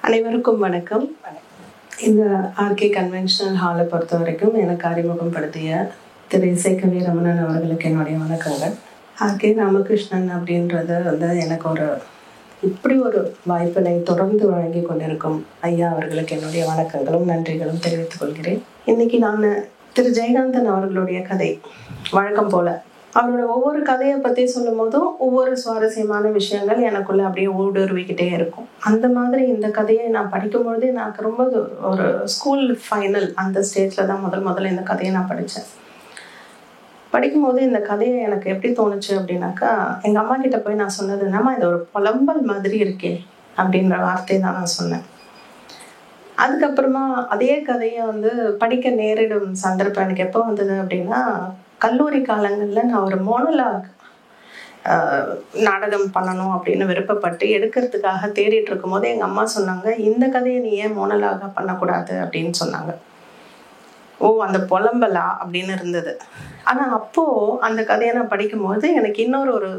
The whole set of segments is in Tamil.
அனைவருக்கும் வணக்கம். இந்த ஆர்கே கன்வென்ஷனல் ஹாலை பொறுத்த வரைக்கும் எனக்கு அறிமுகப்படுத்திய திரு இசைக்கவி ரமணன் அவர்களுக்கு என்னுடைய வணக்கங்கள். ஆர்கே ராமகிருஷ்ணன் அப்படின்றது எனக்கு இப்படி ஒரு வாய்ப்பினை தொடர்ந்து வழங்கி கொண்டிருக்கும் ஐயா அவர்களுக்கு என்னுடைய வணக்கங்களும் நன்றிகளும் தெரிவித்துக் கொள்கிறேன். இன்னைக்கு நான் திரு ஜெயகாந்தன் அவர்களுடைய கதை வழக்கம் போல அவரோட ஒவ்வொரு கதையை பற்றி சொல்லும் போதும் ஒவ்வொரு சுவாரஸ்யமான விஷயங்கள் எனக்குள்ள அப்படியே ஊடுருவிக்கிட்டே இருக்கும். அந்த மாதிரி இந்த கதையை நான் படிக்கும்பொழுது எனக்கு ரொம்ப ஒரு ஸ்கூல் ஃபைனல் அந்த ஸ்டேஜில் தான் முதல்ல இந்த கதையை நான் படித்தேன். படிக்கும்போது இந்த கதையை எனக்கு எப்படி தோணுச்சு அப்படின்னாக்கா, எங்கள் அம்மா கிட்ட போய் நான் சொன்னது என்னம்மா, இது ஒரு புலம்பல் மாதிரி இருக்கே அப்படின்ற வார்த்தையை தான் நான் சொன்னேன். அதுக்கப்புறமா அதே கதையை படிக்க நேரிடும் சந்தர்ப்பம் எனக்கு எப்போ வந்தது அப்படின்னா, கல்லூரி காலங்களில் நான் ஒரு மோனோலாக் நாடகம் பண்ணணும் அப்படின்னு விருப்பப்பட்டு எடுக்கிறதுக்காக தேடிட்டு இருக்கும் போது எங்கள் அம்மா சொன்னாங்க, இந்த கதையை நீ ஏன் மோனோலாக பண்ணக்கூடாது அப்படின்னு சொன்னாங்க. ஓ, அந்த புலம்பலா அப்படின்னு இருந்தது. ஆனால் அப்போது அந்த கதையை நான் படிக்கும்போது எனக்கு இன்னொரு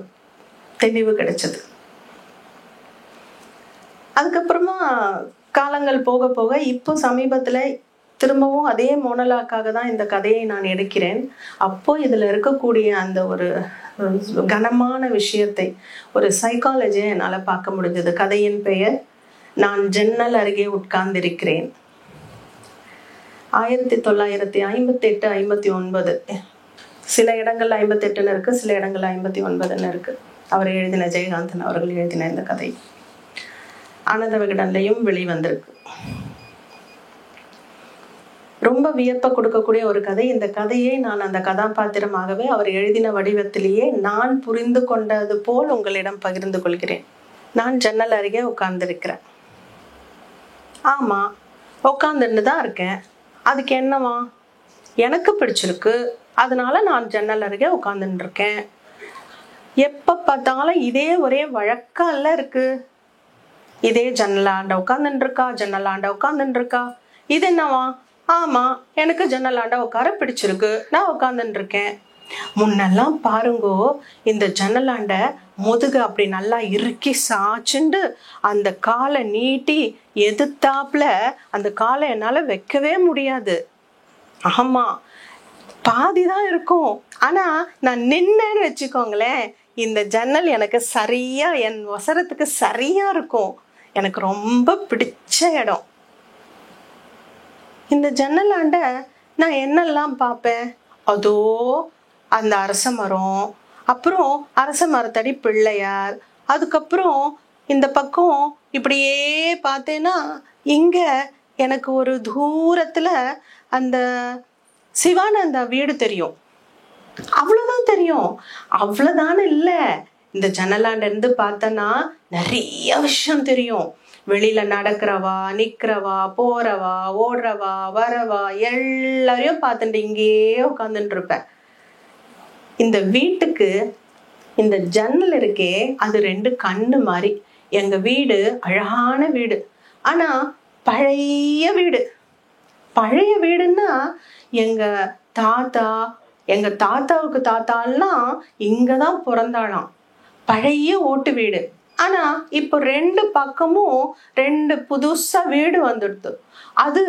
தெளிவு கிடைச்சது. அதுக்கப்புறமா காலங்கள் போக போக இப்போ சமீபத்தில் திரும்பவும் அதே மோனோலாக்காக தான் இந்த கதையை நான் எடுக்கிறேன். அப்போ இதில் இருக்கக்கூடிய அந்த ஒரு கனமான விஷயத்தை, ஒரு சைக்காலஜியை என்னால் பார்க்க முடிஞ்சது. கதையின் பெயர் நான் ஜன்னல் அருகே உட்கார்ந்திருக்கிறேன். 1958-59, சில இடங்கள் 58 இருக்கு, சில இடங்கள் 59 இருக்கு. அவர் எழுதின, ஜெயகாந்தன் அவர்கள் எழுதின இந்த கதை ஆனந்த விகடன்லையும் வெளிவந்திருக்கு. ரொம்ப வியப்பை கொடுக்கக்கூடிய ஒரு கதை. இந்த கதையை நான் அந்த கதாபாத்திரமாகவே அவர் எழுதின வடிவத்திலேயே நான் புரிந்து கொண்டது போல் உங்களிடம் பகிர்ந்து கொள்கிறேன். நான் ஜன்னல் அருகே உட்கார்ந்துருக்கிறேன். ஆமா, உட்காந்துன்னு தான் இருக்கேன். அதுக்கு என்னவா? எனக்கு பிடிச்சிருக்கு, அதனால நான் ஜன்னல் அருகே உட்காந்துன்னு இருக்கேன். எப்ப பார்த்தாலும் இதே ஒரே வழக்கல்ல இருக்கு. இதே ஜன்னலாண்ட உட்காந்துன்னு இருக்கா, ஜன்னலாண்ட உட்காந்துன்னு இருக்கா. இது என்னவா? ஆமா, எனக்கு ஜன்னலாண்ட உட்கார பிடிச்சிருக்கு, நான் உட்காந்துன்னு இருக்கேன். முன்னெல்லாம் பாருங்கோ, இந்த ஜன்னலாண்ட முதுகு அப்படி நல்லா இறுக்கி சாச்சுண்டு அந்த காலை நீட்டி எதிர்த்தாப்புல அந்த காலை என்னால வைக்கவே முடியாது. ஆமா, பாதிதான் இருக்கும். ஆனா நான் நின்னேன்னு வச்சுக்கோங்களேன், இந்த ஜன்னல் எனக்கு சரியா, என் வசரத்துக்கு சரியா இருக்கும். எனக்கு ரொம்ப பிடிச்ச இடம். இந்த ஜன்னலாண்ட நான் என்னெல்லாம் பார்ப்பேன்? அதோ அந்த அரச மரம், அப்புறம் அரச மரத்தடி பிள்ளையார், அதுக்கப்புறம் இந்த பக்கம் இப்படியே பார்த்தேன்னா இங்க எனக்கு ஒரு தூரத்துல அந்த சிவானந்தா வீடு தெரியும். அவ்வளவுதான் தெரியும். அவ்வளவுதானே இல்லை, இந்த ஜன்னலாண்ட இருந்து பார்த்தனா நிறைய விஷயம் தெரியும். வெளியில நடக்கிறவா, நிக்கிறவா, போறவா, ஓடுறவா, வரவா, எல்லாரையும் பார்த்துட்டு இங்கேயே உட்காந்துட்டு இருப்பேன். இந்த வீட்டுக்கு இந்த ஜன்னல் இருக்கே, அது 2 கண்ணு மாதிரி. எங்க வீடு அழகான வீடு, ஆனா பழைய வீடு. பழைய வீடுன்னா எங்க தாத்தாவுக்கு தாத்தாலாம் இங்கதான் பிறந்தாளாம். பழைய ஓட்டு வீடு. ஆனா இப்போ 2 பக்கமும் 2 புதுசா வீடு வந்துடுது. அது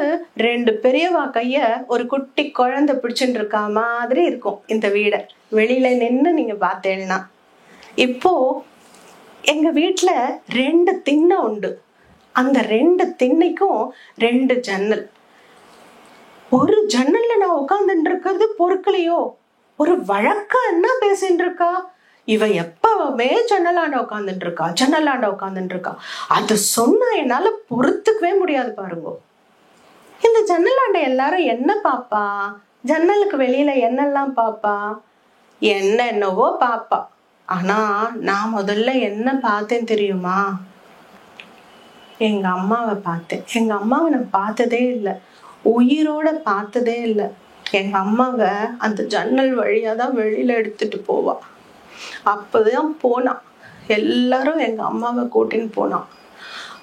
2 பெரியவா கைய ஒரு குட்டி குழந்தை பிடிச்சுட்டு இருக்கா மாதிரி இருக்கும் இந்த வீடை வெளியில நின்று நீங்க பார்த்தேன்னா. இப்போ எங்க வீட்டுல 2 திண்ணை உண்டு. அந்த 2 திண்ணைக்கும் 2 ஜன்னல். ஒரு ஜன்னல்ல நான் உட்கார்ந்துட்டு இருக்கிறது பொறுக்கலையோ, ஒரு வழக்கா என்ன பேசிட்டு இருக்கா, இவ எப்பவுமே ஜன்னலாண்ட உட்காந்துட்டு இருக்கா. அது சொன்னா என்னால பொறுத்துக்கவே முடியாது. பாருங்க, இந்த ஜன்னலாண்ட எல்லாரும் என்ன பாப்பா, ஜன்னலுக்கு வெளியில என்னெல்லாம் பாப்பா, என்னவோ பாப்பா. ஆனா நான் முதல்ல என்ன பார்த்தேன் தெரியுமா? எங்க அம்மாவை பார்த்தேன். எங்க அம்மாவை நான் பார்த்ததே இல்லை, உயிரோட பார்த்ததே இல்லை. எங்க அம்மாவை அந்த ஜன்னல் வழியாதான் வெளியில எடுத்துட்டு போவா. அப்பதான் போனான், எல்லாரும் எங்க அம்மாவை கூட்டின்னு போனான்.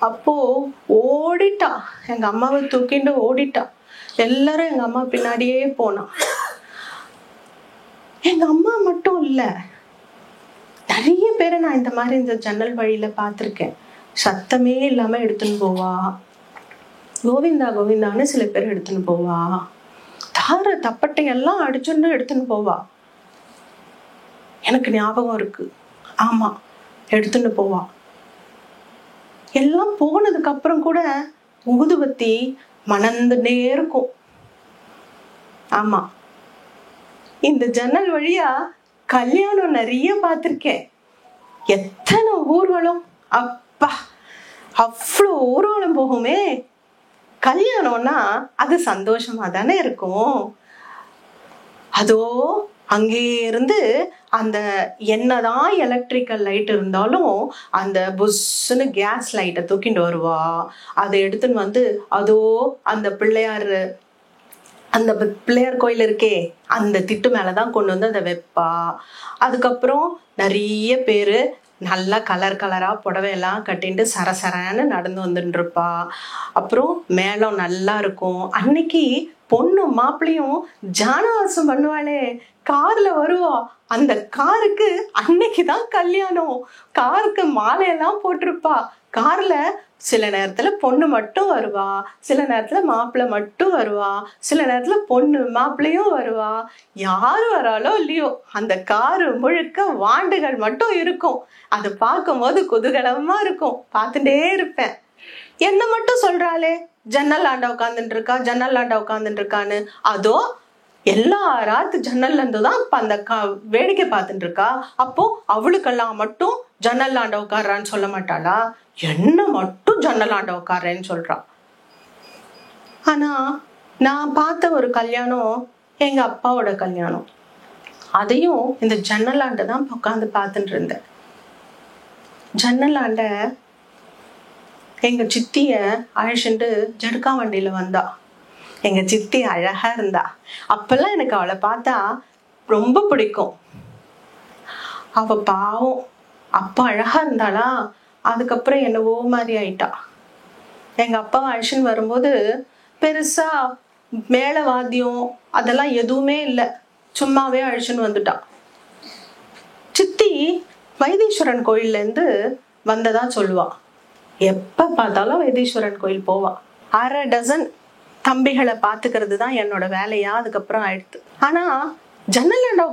அப்போ ஓடிட்டா, எங்க அம்மாவை தூக்கிட்டு ஓடிட்டா. எல்லாரும் எங்க அம்மா பின்னாடியே போனான். எங்க அம்மா மட்டும் இல்ல, நிறைய பேரை நான் இந்த மாதிரி இந்த ஜன்னல் வழியில பார்த்திருக்கேன். சத்தமே இல்லாம எடுத்துன்னு போவா. கோவிந்தா கோவிந்தான்னு சில பேர் எடுத்துன்னு போவா. தார தப்பட்டையெல்லாம் அடிச்சுன்னு எடுத்துன்னு போவா. எனக்கு ஞாபகம் இருக்கு. ஆமா, எடுத்துன்னு போவா. எல்லாம் போனதுக்கு அப்புறம் கூட ஊதுபத்தி மணந்துட்டே இருக்கும். ஆமா, இந்த ஜன்னல் வழியா கல்யாணம் நிறைய பார்த்திருக்கேன். எத்தனை ஊர்வலம், அப்பா அவ்வளோ ஊர்வலம் போகுமே. கல்யாணம்னா அது சந்தோஷமா தானே இருக்கும். அதோ அங்கே இருந்து அந்த என்னதான் எலக்ட்ரிக்கல் லைட் இருந்தாலும் அந்த புஷ்ஷுன்னு கேஸ் லைட்டை தூக்கிட்டு வருவா. அதை எடுத்துன்னு வந்து அதோ அந்த பிள்ளையார் கோயில் இருக்கே அந்த திட்டு மேலதான் கொண்டு வந்து அதை வைப்பா. அதுக்கப்புறம் நிறைய பேரு நல்லா கலர் கலரா புடவையெல்லாம் கட்டிட்டு சரசரன்னு நடந்து வந்துட்டு இருப்பா. அப்புறம் மேளம் நல்லா இருக்கும். அன்னைக்கு பொண்ணு மாப்பிள்ளையும் ஜானவாசம் பண்ணுவாளே, கார்ல வருவா. அந்த காருக்கு அன்னைக்குதான் கல்யாணம். காருக்கு மாலையெல்லாம் போட்டிருப்பா. கார்ல சில நேரத்துல பொண்ணு மட்டும் வருவா, சில நேரத்துல மாப்பிள்ளை மட்டும் வருவா, சில நேரத்துல பொண்ணு மாப்பிள்ளையும் வருவா. யாரு வராலோ இல்லையோ அந்த காரு முழுக்க வாண்டுகள் மட்டும் இருக்கும். அதை பார்க்கும் போது குதூகலமா இருக்கும். பார்த்துட்டே இருப்பேன். என்ன மட்டும் சொல்றாளே ஜன்னல் ஆண்டா உட்காந்துட்டு இருக்கா, ஜன்னல் ஆண்டா உட்காந்துட்டு இருக்கான்னு. அதோ எல்லா ராத்து ஜன்னல்ல இருந்துதான் அந்த வேடிக்கை பார்த்துட்டு இருக்கா. அப்போ அவளுக்கெல்லாம் மட்டும் ஜன்னல் ஆண்ட உட்கார்றான்னு சொல்ல மாட்டாளா? என்ன மட்டும் ஜன்னல் ஆண்ட உட்கார்றேன்னு சொல்றான். ஆனா நான் பார்த்த ஒரு கல்யாணம் எங்க அப்பாவோட கல்யாணம். அதையும் இந்த ஜன்னல் ஆண்ட தான் உட்காந்து பார்த்துட்டு இருந்தேன். ஜன்னல் ஆண்ட எங்க சித்திய அழைச்சிட்டு ஜடுக்கா வண்டியில வந்தா. எங்க சித்தி அழகா இருந்தா. அப்பெல்லாம் எனக்கு அவளை பார்த்தா ரொம்ப பிடிக்கும். அவ பாவம் அப்பா அழகா இருந்தாளா, அதுக்கப்புறம் என்னவோ மாதிரி ஆயிட்டா. எங்க அப்பா அழைச்சின்னு வரும்போது பெருசா மேள வாத்தியம் அதெல்லாம் எதுவுமே இல்லை, சும்மாவே அழைச்சின்னு வந்துட்டா. சித்தி வைத்தீஸ்வரன் கோயில்ல இருந்து வந்ததா சொல்லுவா. எப்ப பார்த்தாலும் வைத்தீஸ்வரன் கோயில் போவா. 1/2 டஜன் தம்பிகளை பாத்துக்கிறது தான் என்னோட வேலையா அதுக்கப்புறம் ஆயிடுத்து. ஆனா ஜன்னலாண்ட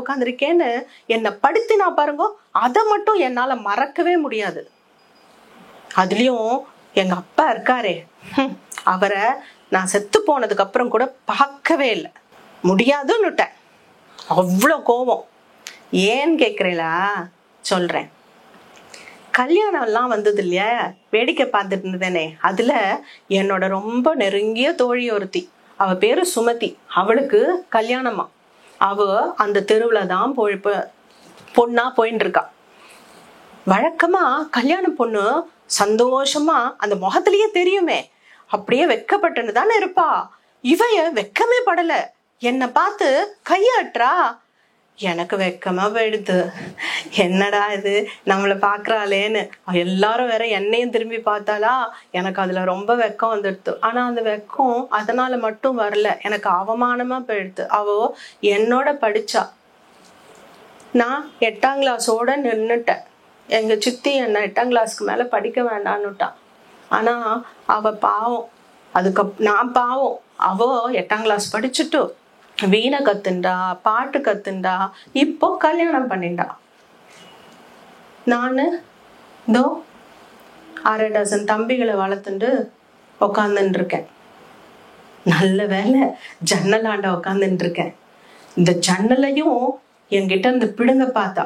உட்காந்துருக்கேன்னு என்னை படுத்தினா பாருங்க, அதை மட்டும் என்னால மறக்கவே முடியாது. அதுலயும் எங்க அப்பா இருக்காரே, அவரை நான் செத்து போனதுக்கு அப்புறம் கூட பார்க்கவே இல்லை. முடியாதுன்னுட்டேன். அவ்வளோ கோபம். ஏன்னு கேக்குறீங்களா? சொல்றேன். கல்யாணம் எல்லாம் வந்தது இல்லையா, வேடிக்கை பார்த்துட்டு இருந்தேனே, அதுல என்னோட ரொம்ப நெருங்கிய தோழி ஒருத்தி, அவ பேரு சுமதி. அவளுக்கு கல்யாணமா. அவ அந்த தெருவுல தான் பொண்ணா போயின்னு இருக்கா. வழக்கமா கல்யாண பொண்ணு சந்தோஷமா அந்த முகத்திலேயே தெரியுமே, அப்படியே வெக்கப்பட்டுன்னு தானே இருப்பா. இவைய வெக்கமே படல, என்னை பார்த்து கையாட்டுறா. எனக்கு வெக்கமா போயிடுது. என்னடா இது நம்மளை பாக்குறாளேன்னு. எல்லாரும் வேற என்னையும் திரும்பி பார்த்தாலா, எனக்கு அதுல ரொம்ப வெக்கம் வந்துடுது. ஆனா அந்த வெக்கம் அதனால மட்டும் வரல, எனக்கு அவமானமா போயிடுது. அவ என்னோட படிச்சா. நான் 8ஆம் கிளாஸோட நின்னுட்டேன். எங்க சித்தி என்ன 8ஆம் கிளாஸ்க்கு மேல படிக்க வேண்டான்னுட்டான். ஆனா அவ பாவம், நான் பாவம். அவ 8ஆம் கிளாஸ் படிச்சுட்டு வீணை கத்துண்டா, பாட்டு கத்துண்டா, இப்போ கல்யாணம் பண்ணிண்டா. நானு இதோ 1/2 டஜன் தம்பிகளை வளர்த்துண்டு உக்காந்துட்டு இருக்கேன். நல்ல வேலை ஜன்னலாண்ட உக்காந்துட்டு இருக்கேன். இந்த ஜன்னலையும் என்கிட்ட இருந்து பிடுங்க பார்த்தா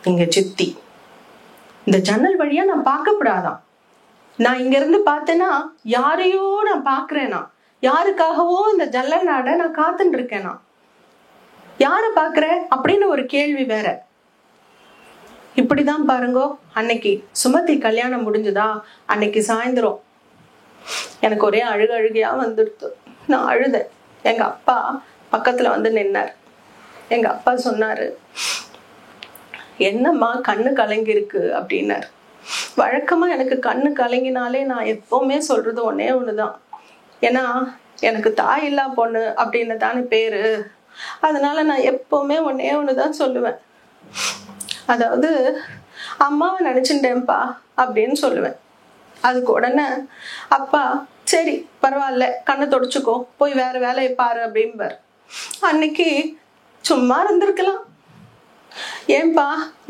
எங்க சித்தி. இந்த ஜன்னல் வழியா நான் பார்க்கப்படாதான். நான் இங்க இருந்து பார்த்தேன்னா யாரையோ நான் பாக்குறேனா, யாருக்காகவோ இந்த ஜன்னல் நாட நான் காத்துட்டு இருக்கேனா, யார பாக்குற அப்படின்னு ஒரு கேள்வி வேற. இப்படிதான் பாருங்கோ. அன்னைக்கு சுமதி கல்யாணம் முடிஞ்சுதா, அன்னைக்கு சாயந்தரம் எனக்கு ஒரே அழுகையா வந்துடுத்து. நான் அழுதேன். எங்க அப்பா பக்கத்துல வந்து நின்னார். எங்க அப்பா சொன்னாரு, என்னம்மா கண்ணு கலங்கி இருக்கு அப்படின்னாரு. வழக்கமா எனக்கு கண்ணு கலங்கினாலே நான் எப்பவுமே சொல்றது ஒன்னே ஒண்ணுதான். ஏன்னா எனக்கு தாய் இல்லா பொண்ணு அப்படின்னு தானே பேரு. அதனால நான் எப்பவுமே ஒன்னே ஒண்ணுதான் சொல்லுவேன். அதாவது அம்மாவை நினைச்சுட்டேன்ப்பா அப்படின்னு சொல்லுவேன். அதுக்கு உடனே அப்பா சரி பரவாயில்ல, கண்ணை தொடச்சுக்கோ, போய் வேற வேலையை பாரு அப்படிம்பார். அன்னைக்கு சும்மா இருந்திருக்கலாம். ஏன்பா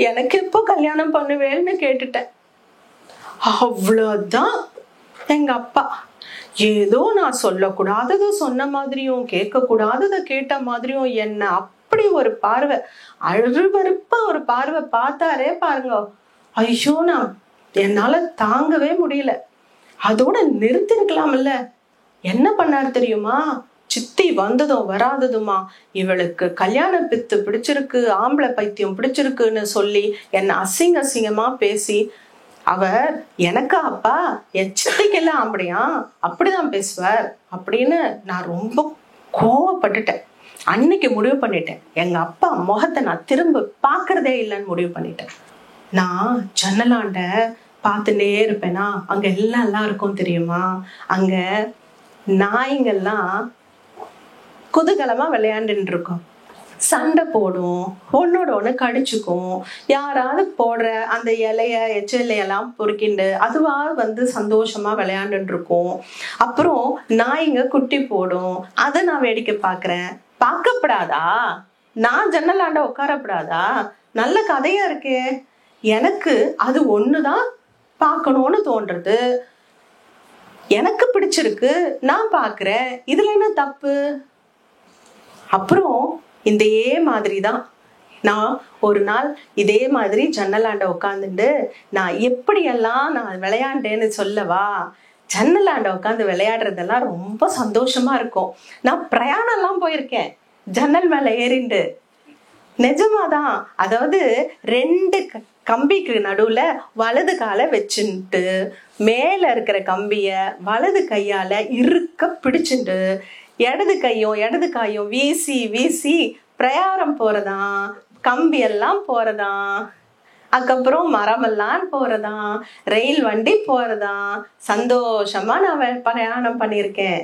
எனக்கு எப்போ கல்யாணம் பண்ணுவேன்னு கேட்டுட்டேன். அவ்வளவுதான். எங்க அப்பா ஏதோ நான் சொல்லக்கூடாததை சொன்ன மாதிரியும் கேட்க கூடாததை கேட்ட மாதிரியும் என்ன அப்படி ஒரு பார்வை, அழுவறுப்பா ஒரு பார்வை பார்த்தாரே பாருங்க. ஐயோ, நான் என்னால தாங்கவே முடியல. அதோட நிறுத்திருக்கலாம்ல. என்ன பண்ணாரு தெரியுமா? சித்தி வந்ததும் வராததுமா இவளுக்கு கல்யாண பித்து பிடிச்சிருக்கு, ஆம்பளை பைத்தியம் பிடிச்சிருக்குன்னு சொல்லி என்ன அசிங்க அசிங்கமா பேசி, அவர் எனக்கா அப்பா, என் சித்திக்கெல்லாம் ஆம்பளையா அப்படிதான் பேசுவார் அப்படின்னு நான் ரொம்ப கோவப்பட்டுட்டேன். அன்னைக்கு முடிவு பண்ணிட்டேன், எங்க அப்பா முகத்தை நான் திரும்ப பாக்குறதே இல்லைன்னு முடிவு பண்ணிட்டேன். நான் ஜன்னலாண்ட பார்த்துட்டே இருப்பேனா, அங்க எல்லாம் இருக்கும் தெரியுமா, அங்க நாய்ங்கெல்லாம் குதூகலமா விளையாண்டுட்டு இருக்கும், சண்டை போடும், ஒன்னோட ஒண்ணு கடிச்சுக்கும், யாராவது போடுற அந்த இலைய எச்சலையெல்லாம் பொறுக்கிண்டு அதுவா வந்து சந்தோஷமா விளையாண்டுட்டு இருக்கும். அப்புறம் நாய்ங்க குட்டி போடும், அதை நான் வேடிக்கை பாக்குறேன். பார்க்கப்படாதா? நான் ஜன்னலாண்ட உட்காரப்படாதா? நல்ல கதையா இருக்கே. எனக்கு அது ஒண்ணுதான் பார்க்கணும்னு தோன்றது, எனக்கு பிடிச்சிருக்கு, நான் பாக்குறேன், இதுல என்ன தப்பு? அப்புறம் இதே மாதிரிதான் நான் ஒரு நாள் இதே மாதிரி ஜன்னலாண்ட உட்காந்துட்டு நான் எப்படியெல்லாம் நான் விளையாண்டேன்னு சொல்லவா. ஜன்னலாண்ட உட்காந்து விளையாடுறதெல்லாம் ரொம்ப சந்தோஷமா இருக்கும். நான் பிரயாணம் எல்லாம் போயிருக்கேன் ஜன்னல் மேல ஏறிண்டு, நிஜமாதான். அதாவது 2 கம்பிக்கு நடுவுல வலது காலை வச்சுட்டு மேல இருக்கிற கம்பிய வலது கையால இறுக்க பிடிச்சுட்டு இடது காயும் வீசி வீசி பிரயாணம் போறதான், கம்பி எல்லாம் போறதான், அதுக்கப்புறம் மரமெல்லாம் போறதான், ரயில் வண்டி போறதான், சந்தோஷமா நான் பிரயாணம் பண்ணியிருக்கேன்.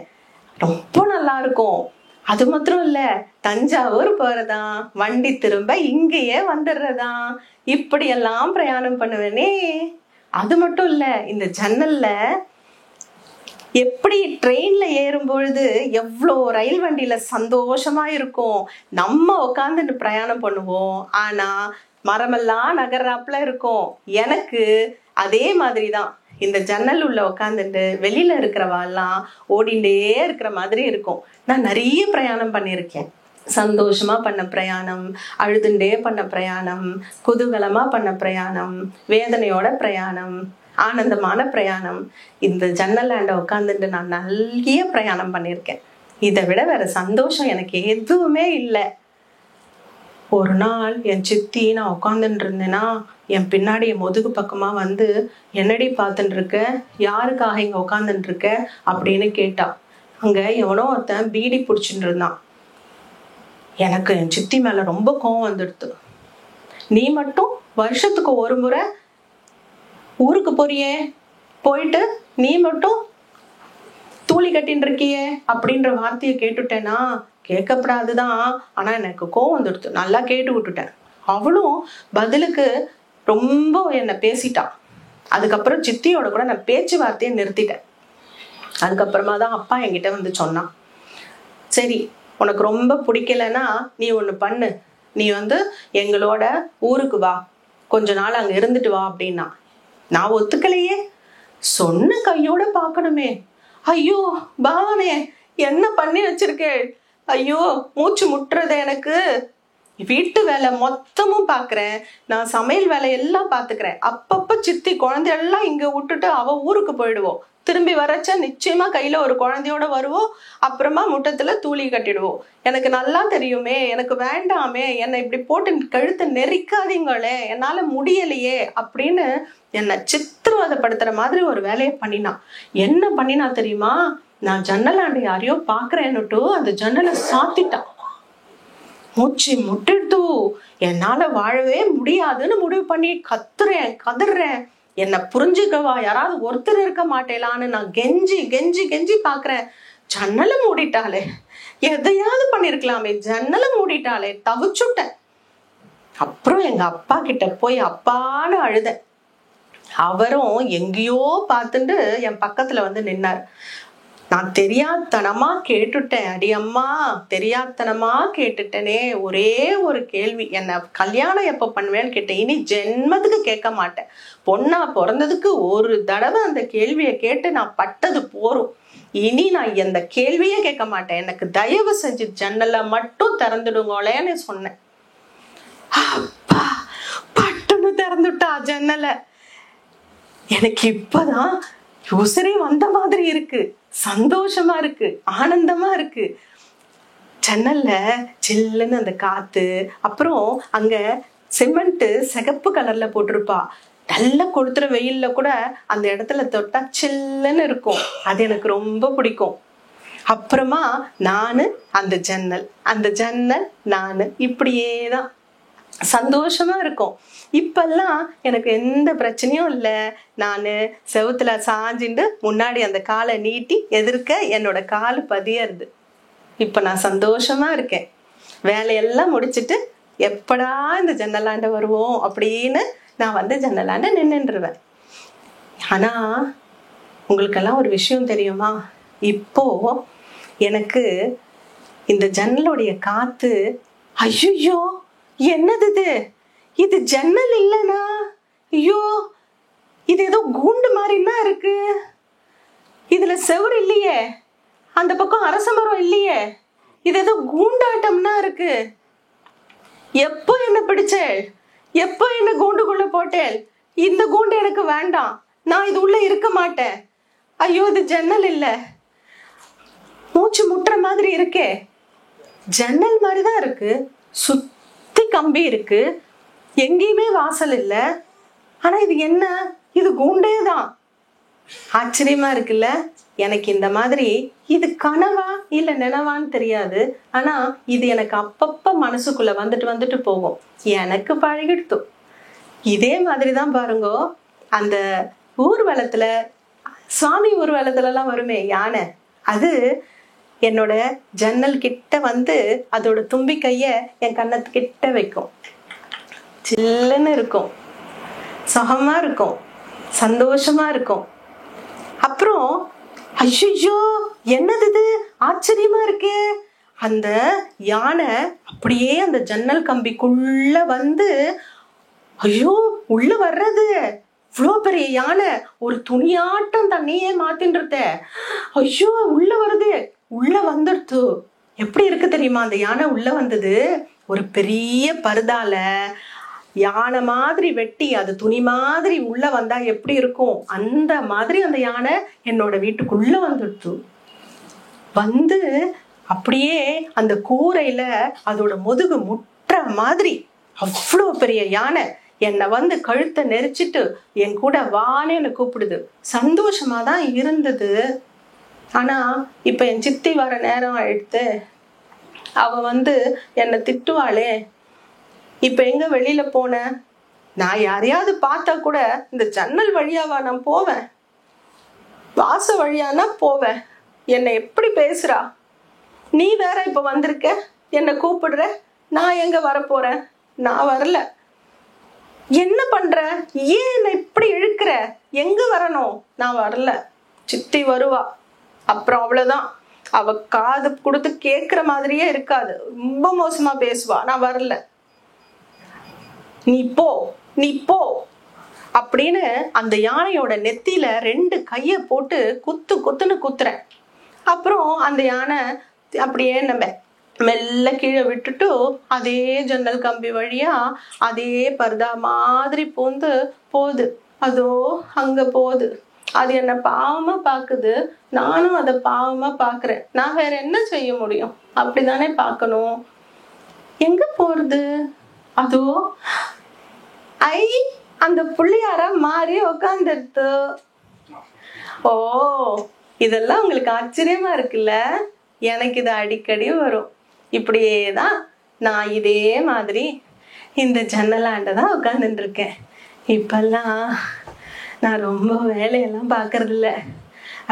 ரொம்ப நல்லா இருக்கும். அது மாத்திரம் இல்ல, தஞ்சாவூர் போறதான், வண்டி திரும்ப இங்கேயே வந்துடுறதா, இப்படி எல்லாம் பிரயாணம் பண்ணுவேனே. அது மட்டும் இல்ல, இந்த ஜன்னல்ல எப்படி ட்ரெயின்ல ஏறும் பொழுது எவ்வளோ ரயில் வண்டியில சந்தோஷமா இருக்கும், நம்ம உட்காந்துட்டு பிரயாணம் பண்ணுவோம். ஆனா மரமெல்லாம் நகர்றாப்புல இருக்கும். எனக்கு அதே மாதிரிதான் இந்த ஜன்னல் உள்ள உட்காந்துட்டு வெளியில இருக்கிறவாள்லாம் ஓடிண்டே இருக்கிற மாதிரி இருக்கும். நான் நிறைய பிரயாணம் பண்ணியிருக்கேன். சந்தோஷமா பண்ண பிரயாணம், அழுதுண்டே பண்ண பிரயாணம், குதூகலமா பண்ண பிரயாணம், வேதனையோட பிரயாணம், ஆனந்தமான பிரயாணம். இந்த ஜன்னலாண்ட உட்காந்துட்டு நான் நிறைய பிரயாணம் பண்ணியிருக்கேன். இதை விட வேற சந்தோஷம் எனக்கு எதுவுமே இல்லை. ஒரு நாள் என் சித்தி நான் உட்காந்துட்டு இருந்தேன்னா என் பின்னாடி என் முதுகு பக்கமா வந்து, என்னடி பார்த்துட்டு இருக்க, யாருக்காக இங்க உட்காந்துட்டு இருக்க அப்படின்னு கேட்டா. அங்க எவனோ ஒருத்தன் பீடி பிடிச்சிட்டு இருந்தான். எனக்கு என் சித்தி மேல ரொம்ப கோவம் வந்துடுது. நீ மட்டும் வருஷத்துக்கு ஒரு முறை ஊருக்கு போறியே, போயிட்டு நீ மட்டும் தூளி கட்டின்னு இருக்கியே அப்படின்ற வார்த்தையை கேட்டுட்டேனா, கேட்கப்படாதுதான், ஆனா எனக்கு கோவம் வந்துடுது. நல்லா கேட்டு விட்டுட்டேன். அவளும் பதிலுக்கு ரொம்ப என்ன பேசிட்டான். அதுக்கப்புறம் சித்தியோட கூட நான் பேச்சுவார்த்தையை நிறுத்திட்டேன். அதுக்கப்புறமா தான் அப்பா என்கிட்ட வந்து சொன்னான், சரி உனக்கு ரொம்ப பிடிக்கலன்னா நீ ஒண்ணு பண்ணு, நீ வந்து எங்களோட ஊருக்கு வா, கொஞ்ச நாள் அங்க இருந்துட்டு வா அப்படின்னா. நான் ஒத்துக்கலையே, சொன்ன கையோட பார்க்கணுமே. ஐயோ பாவனே, என்ன பண்ணி வச்சிருக்கே, ஐயோ மூச்சு முட்டுறது எனக்கு. வீட்டு வேலை மொத்தமும் பாக்குறேன், நான் சமையல் வேலை எல்லாம் பாத்துக்கிறேன். அப்பப்ப சித்தி குழந்தையெல்லாம் இங்க விட்டுட்டு அவ ஊருக்கு போயிடுவோம். திரும்பி வரச்ச நிச்சயமா கையில ஒரு குழந்தையோட வருவோம். அப்புறமா முட்டத்துல தூளி கட்டிடுவோம். எனக்கு நல்லா தெரியுமே, எனக்கு வேண்டாமே, என்னை இப்படி போட்டு கழுத்தை நெரிக்காதீங்களே, என்னால முடியலையே அப்படின்னு என்னை சித்திரவதைப்படுத்துற மாதிரி ஒரு வேலையை பண்ணினான். என்ன பண்ணினா தெரியுமா? நான் ஜன்னலாண்டு யாரையோ பாக்குறேன்னுட்டு அந்த ஜன்னலை சாத்திட்டான். மூச்சு முட்டிடுது. என்னால வாழவே முடியாதுன்னு முடிவு பண்ணி கத்துறேன், கதறேன். என்னை புரிஞ்சுக்கவா யாராவது ஒருத்தர் இருக்க மாட்டேலான்னு நான் கெஞ்சி கெஞ்சி கெஞ்சி பாக்குறேன். ஜன்னலை மூடிட்டாலே, எதையாவது பண்ணிருக்கலாமே, ஜன்னலை மூடிட்டாலே, தவிச்சுட்டேன். அப்புறம் எங்க அப்பா கிட்ட போய் அப்பான்னு அழுதேன். அவரும் எங்கேயோ பார்த்துட்டு என் பக்கத்துல வந்து நின்னார். நான் தெரியாதனமா கேட்டுட்டேன், அடி அம்மா தெரியாதனமா கேட்டுட்டேனே, ஒரே ஒரு கேள்வி, என்ன கல்யாணம் எப்ப பண்ணுவேன்னு கேட்டேன். இனி ஜென்மத்துக்கு கேட்க மாட்டேன். பொண்ணா பிறந்ததுக்கு ஒரு தடவை அந்த கேள்வியை கேட்டு நான் பட்டது போரும். இனி நான் எந்த கேள்வியே கேட்க மாட்டேன். எனக்கு தயவு செஞ்சு ஜன்னலை மட்டும் திறந்துடுங்களேன்னு சொன்னேன். அப்பா பட்டுன்னு திறந்துட்டா ஜன்னலை. எனக்கு இப்பதான் உசிரே வந்த மாதிரி இருக்கு, சந்தோஷமா இருக்கு, ஆனந்தமா இருக்கு. ஜன்னல்ல சில்லுன்னு அந்த காத்து, அப்புறம் அங்க சிமெண்ட் சிகப்பு கலர்ல போட்டிருப்பா. நல்லா கொளுத்துற வெயில்ல கூட அந்த இடத்துல தொட்டா சில்லுன்னு இருக்கும். அது எனக்கு ரொம்ப பிடிக்கும். அப்புறமா நானு அந்த ஜன்னல் நானு, இப்படியேதான் சந்தோஷமா இருக்கும். இப்பெல்லாம் எனக்கு எந்த பிரச்சனையும் இல்லை. நானு செவுத்துல சாஞ்சிண்டு முன்னாடி அந்த காலை நீட்டி எதிர்க்க என்னோட கால் பதியறது. இப்ப நான் சந்தோஷமா இருக்கேன். வேலையெல்லாம் முடிச்சுட்டு எப்படா இந்த ஜன்னலாண்ட வருவோம் அப்படின்னு நான் வந்து ஜன்னலாண்ட நின்றுருவேன். ஆனா உங்களுக்கெல்லாம் ஒரு விஷயம் தெரியுமா? இப்போ எனக்கு இந்த ஜன்னலுடைய காத்து, ஐயோ என்னது இது ஜன்னல் இல்லைனா, ஐயோ இது ஏதோ கூண்டு மாதிரின்னா இருக்கு, இதுல செவுரு இல்லையே, அந்த பக்கம் அரச மரம் இல்லையே, இது ஏதோ கூண்டாட்டம்னா இருக்கு. எப்போ என்ன பிடிச்சேள், எப்போ என்ன கூண்டுக்குள்ள போட்டேள், இந்த கூண்டு எனக்கு வேண்டாம், நான் இது உள்ள இருக்க மாட்டேன். ஐயோ இது ஜன்னல் இல்ல, மூச்சு முட்டுற மாதிரி இருக்கே. ஜன்னல் மாதிரிதான் இருக்கு, சுத்தி கம்பி இருக்கு, எங்கேயுமே வாசல் இல்ல. ஆனா இது என்ன, இது கூண்டே தான். ஆச்சரியமா இருக்குல்ல? எனக்கு இந்த மாதிரி இது கனவா இல்ல நினைவான்னு தெரியாது. ஆனா இது எனக்கு அப்பப்ப மனசுக்குள்ள வந்துட்டு போகும். எனக்கு பழகிடுத்து. இதே மாதிரிதான் பாருங்க, அந்த ஊர்வலத்துல, சுவாமி ஊர்வலத்துல எல்லாம் வருமே யானை, அது என்னோட ஜன்னல் கிட்ட வந்து அதோட தும்பி கைய என் கண்ணத்துக்கிட்ட வைக்கும். சில்லுன்னு இருக்கும், சுகமா இருக்கும், சந்தோஷமா இருக்கும். அப்புறம் ஐயோ என்னது இது, ஆச்சரியமா இருக்கே, அந்த யானை அப்படியே அந்த ஜன்னல் கம்பிக்குள்ள வந்து, ஐயோ உள்ள வர்றது, இவ்வளோ பெரிய யானை ஒரு துணியாட்டம் தண்ணியே மாத்தின்றத, ஐயோ உள்ள வருது, உள்ள வந்துடுத்து. எப்படி இருக்கு தெரியுமா அந்த யானை உள்ள வந்தது? ஒரு பெரிய பருதால யானை மாதிரி வெட்டி அது துணி மாதிரி உள்ள வந்தா எப்படி இருக்கும், அந்த மாதிரி அந்த யானை என்னோட வீட்டுக்குள்ள வந்துடுத்து. வந்து அப்படியே அந்த கூரையில அதோட முதுகு முட்டுற மாதிரி அவ்வளோ பெரிய யானை என்னை வந்து கழுத்தை நெரிச்சிட்டு என் கூட வானேன்னு கூப்பிடுது. சந்தோஷமா தான் இருந்தது. ஆனா இப்ப என் சித்தி வர நேரம் ஆயிடுத்து. அவ வந்து என்னை திட்டுவாளே, இப்ப எங்க வெளியில போன, நான் யாரையாவது பார்த்தா கூட இந்த ஜன்னல் வழியாவா நான் போவேன், வாச வழியானா போவேன், என்னை எப்படி பேசுறா, நீ வேற இப்ப வந்திருக்க என்னை கூப்பிடுற, நான் எங்க வரப்போறேன், நான் வரல, என்ன பண்ற, ஏன் என்னை இப்படி இழுக்கிற, எங்க வரணும், நான் வரல. சித்தி வருவா, அப்புறம் அவ்வளவுதான். அவ காது கொடுத்து கேட்கிற மாதிரியே இருக்காது, ரொம்ப மோசமா பேசுவா, நான் வரல, நீ போ அப்படின்னு அந்த யானையோட நெத்தியில 2 கைய போட்டு குத்துன்னு குத்துறேன். அப்புறம் அந்த யானை அப்படியே நம்ம மெல்ல கீழே விட்டுட்டு அதே ஜன்னல் கம்பி வழியா அதே பர்தா மாதிரி போகுது. அதோ அங்க போகுது. அது என்ன பாவமா பாக்குது, நானும் அதை பாவமா பாக்குறேன். நான் வேற என்ன செய்ய முடியும், அப்படிதானே பார்க்கணும். எங்க போறது, அதோ அந்த புள்ளியார மாறி உக்காந்துடுத்து. ஓ இதெல்லாம் உங்களுக்கு ஆச்சரியமா இருக்குல்ல? எனக்கு இது அடிக்கடி வரும். இப்படியேதான் நான் இதே மாதிரி இந்த ஜன்னலாண்டதான் உட்காந்துட்டு இருக்கேன். இப்பெல்லாம் நான் ரொம்ப வேலையெல்லாம் பார்க்கறது இல்லை.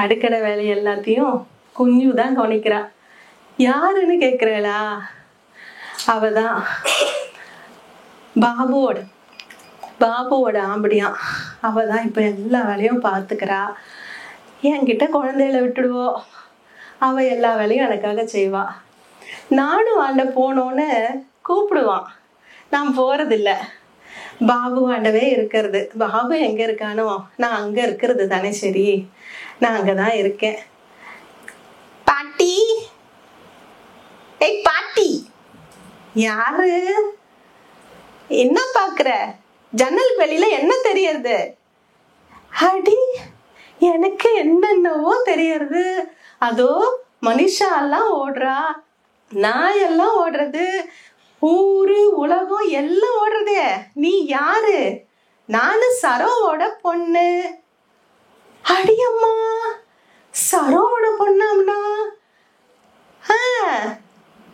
அடுக்கடை வேலை எல்லாத்தையும் குஞ்சுதான் கவனிக்கிறா. யாருன்னு கேட்குறேளா? அவதான் பாபுவோட ஆம்படியா அவ தான் இப்போ எல்லா வேலையும் பார்த்துக்கிறா. என்கிட்ட குழந்தைகளை விட்டுடுவோம், அவ எல்லா வேலையும் எனக்காக செய்வா. நானும் ஆண்ட போனோன்னு கூப்பிடுவான், நான் போறதில்ல. பாபு ஆண்டவே இருக்கிறது. பாபு எங்க இருக்கானோ நான் அங்க இருக்கிறது தானே சரி, நான் அங்கதான் இருக்கேன். பாட்டி, ஏய் பாட்டி. யாரு? என்ன பாக்குற? ஜன்னலுக்கு வெளியில என்ன தெரியறது? அடி, எனக்கு என்னென்னவோ தெரியறது. அதோ மனுஷா எல்லாம் ஓடுறா, நாய் எல்லாம் ஓடுறது, ஊரு உலகம் எல்லாம் ஓடுறதே. நீ யாரு? நானு சரோவோட பொண்ணு. அடியம்மா, சரோவோட பொண்ணாம்னா?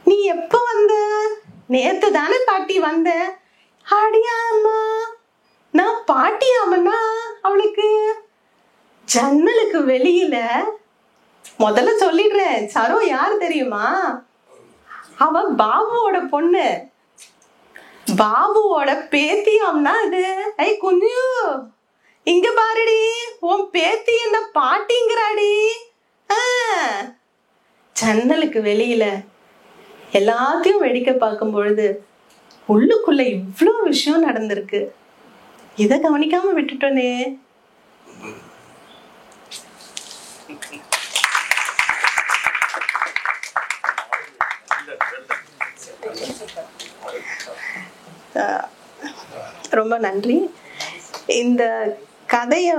நீ எப்ப வந்த? நேத்து தானே பாட்டி வந்த. அடியாம்மா, நான் பாட்டியாமண்ணா அவளுக்கு. ஜன்னலுக்கு வெளியில முதல்ல சொல்லிடுறேன், சரோ யாரு தெரியுமா? அவ பாபுவோட பொண்ணு, பாபுவோட பேத்தியாம்னா அது. ஐ குஞ்சு, இங்க பாருடி, உன் பேத்தி என்ன பாட்டிங்கிறாடி. ஜன்னலுக்கு வெளியில எல்லாத்தையும் வேடிக்கை பார்க்கும் பொழுது உள்ளுக்குள்ள இவ்வளோ விஷயம் நடந்திருக்கு. இத கவனிக்காம விட்டுட்டோனே. ரொம்ப நன்றி. இந்த கதையை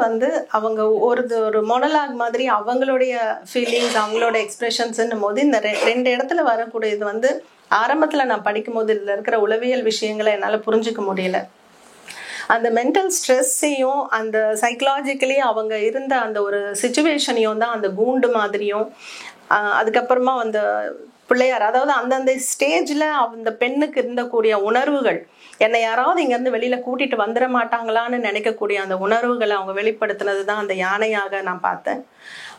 அவங்க ஒரு மொனலாக் மாதிரி அவங்களுடைய ஃபீலிங்ஸ், அவங்களோட எக்ஸ்பிரஷன்ஸ்ன்னும் போது இந்த ரெண்டு இடத்துல வரக்கூடியது ஆரம்பத்தில் நான் படிக்கும் போது இதில் இருக்கிற உளவியல் விஷயங்களை என்னால் புரிஞ்சுக்க முடியல. அந்த மென்டல் ஸ்ட்ரெஸ்ஸையும் அந்த சைக்கலாஜிக்கலி அவங்க இருந்த அந்த ஒரு சிச்சுவேஷனையும் தான் அந்த கூண்டு மாதிரியும், அதுக்கப்புறமா அந்த பிள்ளையார், அதாவது அந்தந்த ஸ்டேஜில் அந்த பெண்ணுக்கு இருந்தக்கூடிய உணர்வுகள், என்னை யாராவது இங்கேருந்து வெளியில் கூட்டிகிட்டு வந்துட மாட்டாங்களான்னு நினைக்கக்கூடிய அந்த உணர்வுகளை அவங்க வெளிப்படுத்தினது தான் அந்த யானையாக நான் பார்த்தேன்.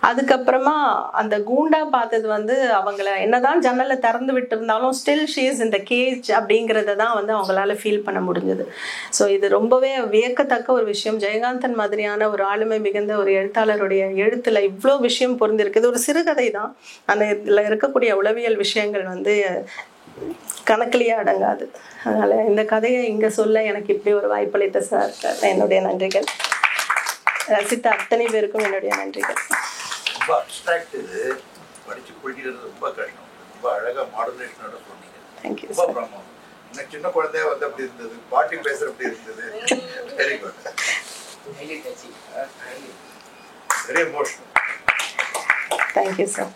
அதுக்கப்புறமா அந்த கூண்டா பார்த்தது அவங்கள என்னதான் ஜன்னலை திறந்து விட்டு இருந்தாலும் still she is in the cage அப்படிங்கிறத தான் அவங்களால ஃபீல் பண்ண முடிஞ்சது. ஸோ இது ரொம்பவே வியக்கத்தக்க ஒரு விஷயம். ஜெயகாந்தன் மாதிரியான ஒரு ஆளுமை மிகுந்த ஒரு எழுத்தாளருடைய எழுத்துல இவ்வளோ விஷயம் பொருந்திருக்கு. இது ஒரு சிறுகதை தான், அந்த இதில் இருக்கக்கூடிய உளவியல் விஷயங்கள் கணக்கிலேயே அடங்காது. அதனால இந்த கதையை இங்க சொல்ல எனக்கு இப்படி ஒரு வாய்ப்பளித்த சார் என்னுடைய நன்றிகள். ரசித்த அத்தனை பேருக்கும் என்னுடைய நன்றிகள். ரொம்ப அப்ஸ்ட்ராக்ட், இது படிச்சு புரிஞ்சுக்கிறது ரொம்ப கஷ்டம். ரொம்ப அழகா மாடுலேஷனோட சொன்னீங்க. தேங்க்யூ ரொம்ப பிரமாதம். இன்னும் சின்ன குழந்தைய அப்படி இருந்தது, பாட்டி பேசுற அப்படி இருந்தது. Very good, very emotional. Thank you sir.